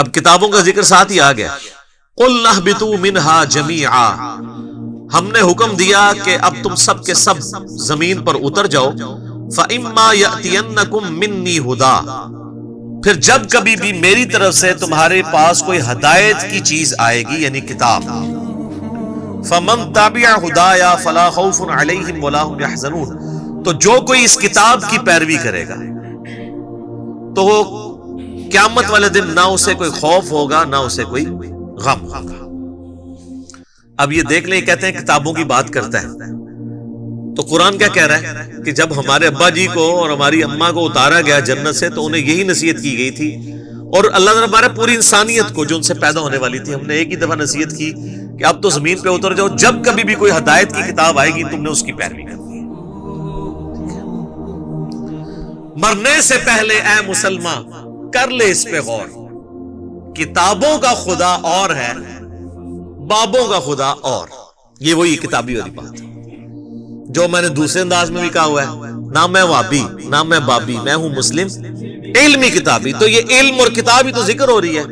اب کتابوں کا ذکر ساتھ ہی آ گیا. قُلْ اهْبِطُوا مِنْهَا جَمِيعًا، ہم نے حکم دیا کہ اب تم سب کے سب زمین پر اتر جاؤ. فَإِمَّا يَأْتِيَنَّكُم مِّنِّي هُدًى، پھر جب کبھی بھی میری طرف سے تمہارے پاس کوئی ہدایت کی چیز آئے گی، یعنی کتاب. فَمَن تَبِعَ هُدَايَ فَلَا خَوْفٌ عَلَيْهِمْ وَلَا هُمْ يَحْزَنُونَ، تو جو کوئی اس کتاب کی پیروی کرے گا تو قیامت والے دن نہ اسے کوئی خوف ہوگا نہ اسے کوئی غم ہوگا. اب یہ دیکھ لیں، کہتے ہیں کتابوں کی بات کرتا ہے، تو قرآن کیا کہہ رہا ہے کہ جب ہمارے ابا جی کو اور ہماری اماں کو اتارا گیا جنت سے تو انہیں یہی نصیحت کی گئی تھی، اور اللہ تعالیٰ ہمارے پوری انسانیت کو جو ان سے پیدا ہونے والی تھی، ہم نے ایک ہی دفعہ نصیحت کی کہ اب تو زمین پہ اتر جاؤ، جب کبھی بھی کوئی ہدایت کی کتاب آئے گی تم نے اس کی پیروی کرنی ہے. مرنے سے پہلے اے مسلمان کر لے اس پہ غور، کتابوں کا خدا اور ہے، بابوں کا خدا اور. یہ وہی کتابی والی بات ہے جو میں نے دوسرے انداز میں بھی کہا ہوا ہے، نہ میں وابی نہ میں بابی، میں ہوں مسلم علمی کتابی. تو یہ علم اور کتاب ہی تو ذکر ہو رہی ہے.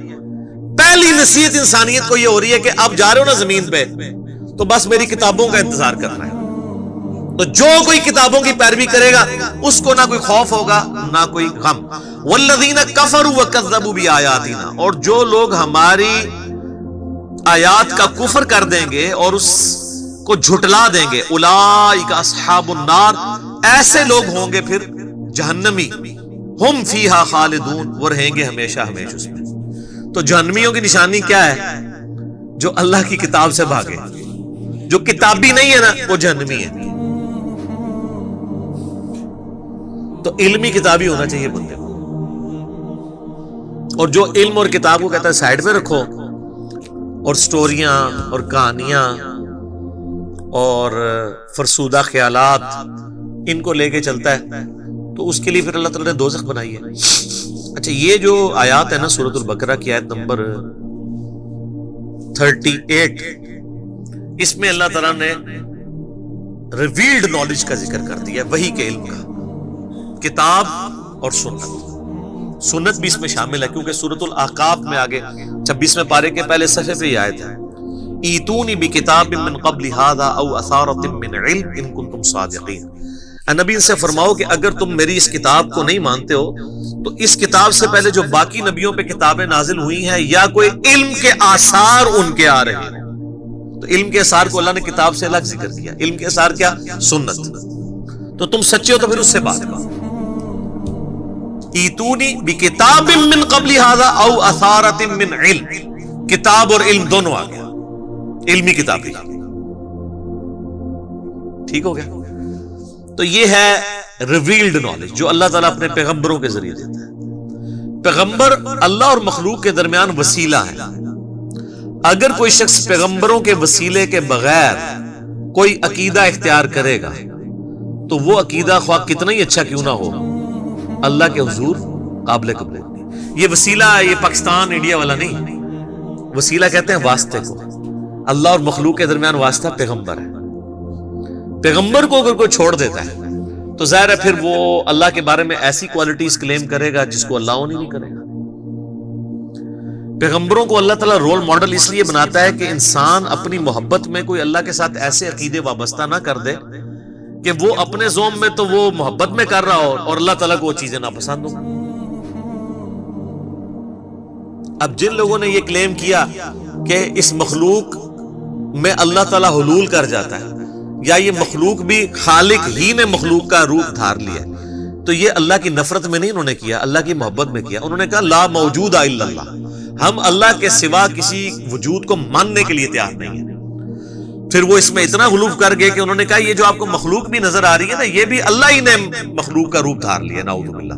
پہلی نصیحت انسانیت کو یہ ہو رہی ہے کہ اب جا رہے ہو نا زمین پہ تو بس میری کتابوں کا انتظار کرنا ہے. تو جو کوئی کتابوں کی پیروی کرے گا اس کو نہ کوئی خوف ہوگا نہ کوئی غم. والذین کفروا وکذبوا بآیاتنا، اور جو لوگ ہماری آیات کا کفر کر دیں گے اور اس کو جھٹلا دیں گے، اولئک اصحاب النار، ایسے لوگ ہوں گے پھر جہنمی، ہم فیہا خالدون، وہ رہیں گے ہمیشہ ہمیشہ اس میں. تو جہنمیوں کی نشانی کیا ہے؟ جو اللہ کی کتاب سے بھاگے. جو کتابی نہیں ہے نا وہ جہنمی ہے. تو علمی کتابی ہونا چاہیے بندے کو، اور جو علم اور کتاب کو کہتا ہے سائیڈ پہ رکھو اور سٹوریاں اور کہانیاں اور فرسودہ خیالات ان کو لے کے چلتا ہے تو اس کے لیے پھر اللہ تعالیٰ نے دوزخ بنائی ہے. اچھا، یہ جو آیات ہے نا سورۃ البقرہ کی آیت نمبر 38، اس میں اللہ تعالیٰ نے ریویلڈ نالج کا ذکر کر دیا، وحی کے علم کا. کتاب اور سنت بھی اس میں شامل ہے، کیونکہ سورۃ الاحقاف میں آگے 26ویں پارے کے پہلے صفحے پہ یہ آیت ہے، ایتونی بکتاب من قبل ھذا او اثارۃ من علم ان کنتم صادقین. نبی ان سے فرماؤ کہ اگر تم میری اس کتاب کو نہیں مانتے ہو تو اس کتاب سے پہلے جو باقی نبیوں پہ کتابیں نازل ہوئی ہیں یا کوئی علم کے آثار ان کے آ رہے ہیں. تو علم کے آثار کو اللہ نے کتاب سے الگ ذکر کیا. علم کے آثار کیا؟ سنت. تو تم سچے ہو تو پھر اس سے بات کرو. ایتونی بکتاب من قبل ھذا او اثارۃ من علم، کتاب اور علم دونوں آ گیا، علمی کتاب بھی. ٹھیک ہو گیا؟ تو یہ ہے ریویلڈ نالج جو اللہ تعالیٰ اپنے پیغمبروں کے ذریعے دیتا ہے. پیغمبر اللہ اور مخلوق کے درمیان وسیلہ ہے. اگر کوئی شخص پیغمبروں کے وسیلے کے بغیر کوئی عقیدہ اختیار کرے گا تو وہ عقیدہ خواہ کتنا ہی اچھا کیوں نہ ہو اللہ کے حضور قابل قبول نہیں. یہ وسیلہ ہے، یہ پاکستان انڈیا والا نہیں. وسیلہ کہتے ہیں واسطے کو. اللہ اور مخلوق کے درمیان واسطہ پیغمبر ہے. پیغمبر کو اگر کوئی چھوڑ دیتا ہے تو ظاہر ہے پھر وہ اللہ کے بارے میں ایسی کوالٹیز کلیم کرے گا جس کو اللہ نہیں کرے گا. پیغمبروں کو اللہ تعالیٰ رول ماڈل اس لیے بناتا ہے کہ انسان اپنی محبت میں کوئی اللہ کے ساتھ ایسے عقیدے وابستہ نہ کر دے کہ وہ اپنے زوم میں تو وہ محبت میں کر رہا ہو اور اللہ تعالیٰ کو وہ چیزیں ناپسند ہوں. اب جن لوگوں نے یہ کلیم کیا کہ اس مخلوق میں اللہ تعالیٰ حلول کر جاتا ہے یا یہ مخلوق بھی خالق ہی نے مخلوق کا روپ دھار لیا، تو یہ اللہ کی نفرت میں نہیں انہوں نے کیا، اللہ کی محبت میں کیا. انہوں نے کہا لا موجود الا اللہ، ہم اللہ کے سوا کسی وجود کو ماننے کے لیے تیار نہیں ہیں. پھر وہ اس میں اتنا غلوف کر گئے کہ انہوں نے کہا یہ جو آپ کو مخلوق بھی نظر آ رہی ہے نا یہ بھی اللہ ہی نے مخلوق کا روپ دھار لیا، نعوذ باللہ.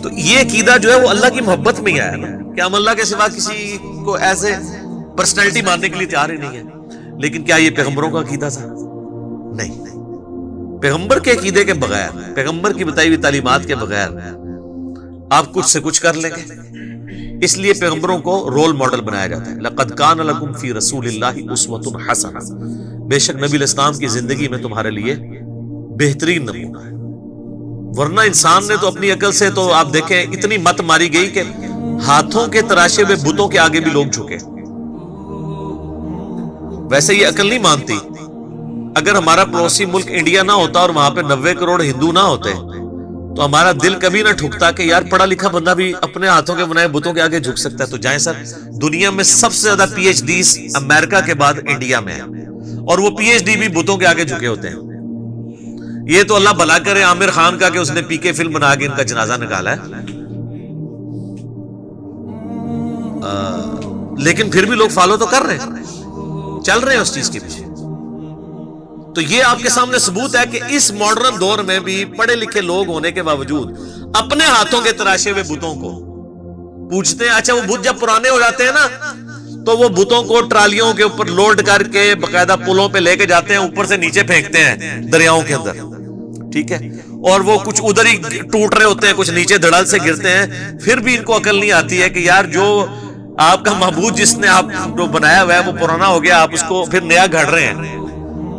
تو یہ عقیدہ جو ہے وہ اللہ کی محبت میں ہی آیا نا کہ ہم اللہ کے سوا کسی کو ایسے پرسنالٹی ماننے کے لیے تیار ہی نہیں ہے. لیکن کیا یہ پیغمبروں کا عقیدہ تھا؟ نہیں. پیغمبر کے عقیدے کے بغیر، پیغمبر کی بتائی ہوئی تعلیمات کے بغیر آپ کچھ سے کچھ کر لیں گے. اس لیے پیغمبروں کو رول ماڈل بنایا جاتا ہے. لقد کان لکم فی رسول اللہ اسوۃ حسنہ، بے شک نبی علیہ السلام کی زندگی میں تمہارے لیے بہترین نمونہ ہے. ورنہ انسان نے تو اپنی عقل سے تو آپ دیکھیں اتنی مت ماری گئی کہ ہاتھوں کے تراشے ہوئے بتوں کے آگے بھی لوگ جھکے. ویسے یہ عقل نہیں مانتی. اگر ہمارا پڑوسی ملک انڈیا نہ ہوتا اور وہاں پہ 90 کروڑ ہندو نہ ہوتے تو ہمارا دل کبھی نہ ٹھکتا کہ یار پڑھا لکھا بندہ بھی اپنے ہاتھوں کے بنائے بتوں کے آگے جھک سکتا ہے. تو جائیں سر, دنیا میں سب سے زیادہ پی ایچ ڈیز امریکہ کے بعد انڈیا میں ہے, اور وہ پی ایچ ڈی بھی بتوں کے آگے جھکے ہوتے ہیں. یہ تو اللہ بھلا کرے عامر خان کا کہ اس نے پی کے فلم بنا کے ان کا جنازہ نکالا ہے, لیکن پھر بھی لوگ فالو تو کر رہے ہیں, چل رہے ہیں اس چیز کے پیچھے. تو یہ آپ کے سامنے ثبوت ہے کہ اس ماڈرن دور میں بھی پڑھے لکھے لوگ ہونے کے باوجود اپنے ہاتھوں کے تراشے ہوئے بتوں کو پوچھتے ہیں. اچھا, وہ بت جب پرانے ہو جاتے ہیں نا تو وہ بتوں کو ٹرالیوں کے اوپر لوڈ کر کے باقاعدہ پلوں پہ لے کے جاتے ہیں, اوپر سے نیچے پھینکتے ہیں دریاؤں کے اندر, ٹھیک ہے, اور وہ کچھ ادھر ہی ٹوٹ رہے ہوتے ہیں, کچھ نیچے دھڑل سے گرتے ہیں. پھر بھی ان کو عقل نہیں آتی ہے کہ یار جو آپ کا معبود جس نے آپ کو بنایا ہوا ہے وہ پرانا ہو گیا, آپ اس کو پھر نیا گھڑ رہے ہیں.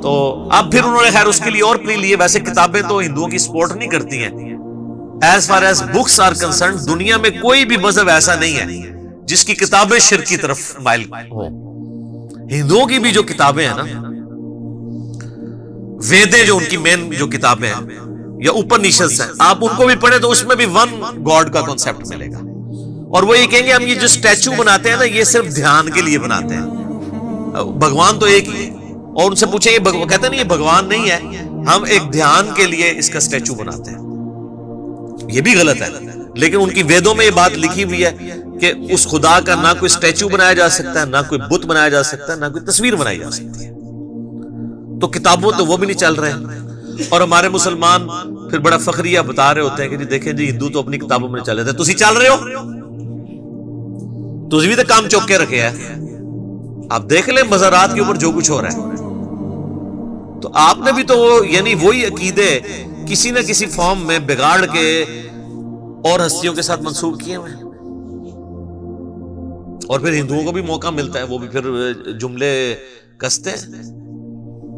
تو اب پھر انہوں نے خیر اس کے لیے اور پلی لیے. ویسے کتابیں تو ہندوؤں کی سپورٹ نہیں کرتی ہیں. As far as books are concerned دنیا میں کوئی بھی مذہب ایسا نہیں ہے جس کی کتابیں شرک کی طرف مائل ہوں. ہندوؤں کی بھی جو کتابیں ہیں نا, ویدیں جو ان کی مین جو کتابیں ہیں یا اپنیشدس ہیں, آپ ان کو بھی پڑھیں تو اس میں بھی ون گاڈ کا کنسپٹ ملے گا. اور وہ یہ کہیں گے ہم یہ جو اسٹیچو بناتے ہیں نا یہ صرف دھیان کے لیے بناتے ہیں, بھگوان تو ایک ہی ہے. اور ان سے پوچھیں یہ کہتے ہیں نہیں یہ بھگوان نہیں ہے, ہم ایک دھیان کے لیے اس کا اسٹیچو بناتے ہیں. یہ بھی غلط ہے, لیکن ان کی ویدوں میں یہ بات لکھی ہوئی ہے کہ اس خدا کا نہ کوئی اسٹیچو بنایا جا سکتا ہے, نہ کوئی بت بنایا جا سکتا ہے, نہ کوئی تصویر بنائی جا سکتی ہے. تو کتابوں تو وہ بھی نہیں چل رہے ہیں. اور ہمارے مسلمان پھر بڑا فخریہ بتا رہے ہوتے ہیں کہ جی دیکھیں جی ہندو تو اپنی کتابوں میں چل رہے تھے, تسی چل رہے ہو, تسی بھی تو کام چوک کے رکھے ہیں. آپ دیکھ لیں مزارات کے اوپر جو کچھ ہو رہا ہے, تو آپ نے بھی تو یعنی وہی عقیدے کسی نہ کسی فارم میں بگاڑ کے اور ہستیوں کے ساتھ منسوب کیے ہوئے ہیں. اور پھر ہندوؤں کو بھی موقع ملتا ہے, وہ بھی پھر جملے کستے ہیں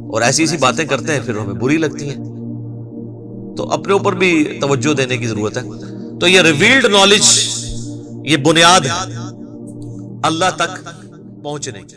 اور ایسی ایسی باتیں کرتے ہیں, پھر ہمیں بری لگتی ہیں. تو اپنے اوپر بھی توجہ دینے کی ضرورت ہے. تو یہ ریویلڈ نالج یہ بنیاد ہے اللہ تک پہنچنے کی.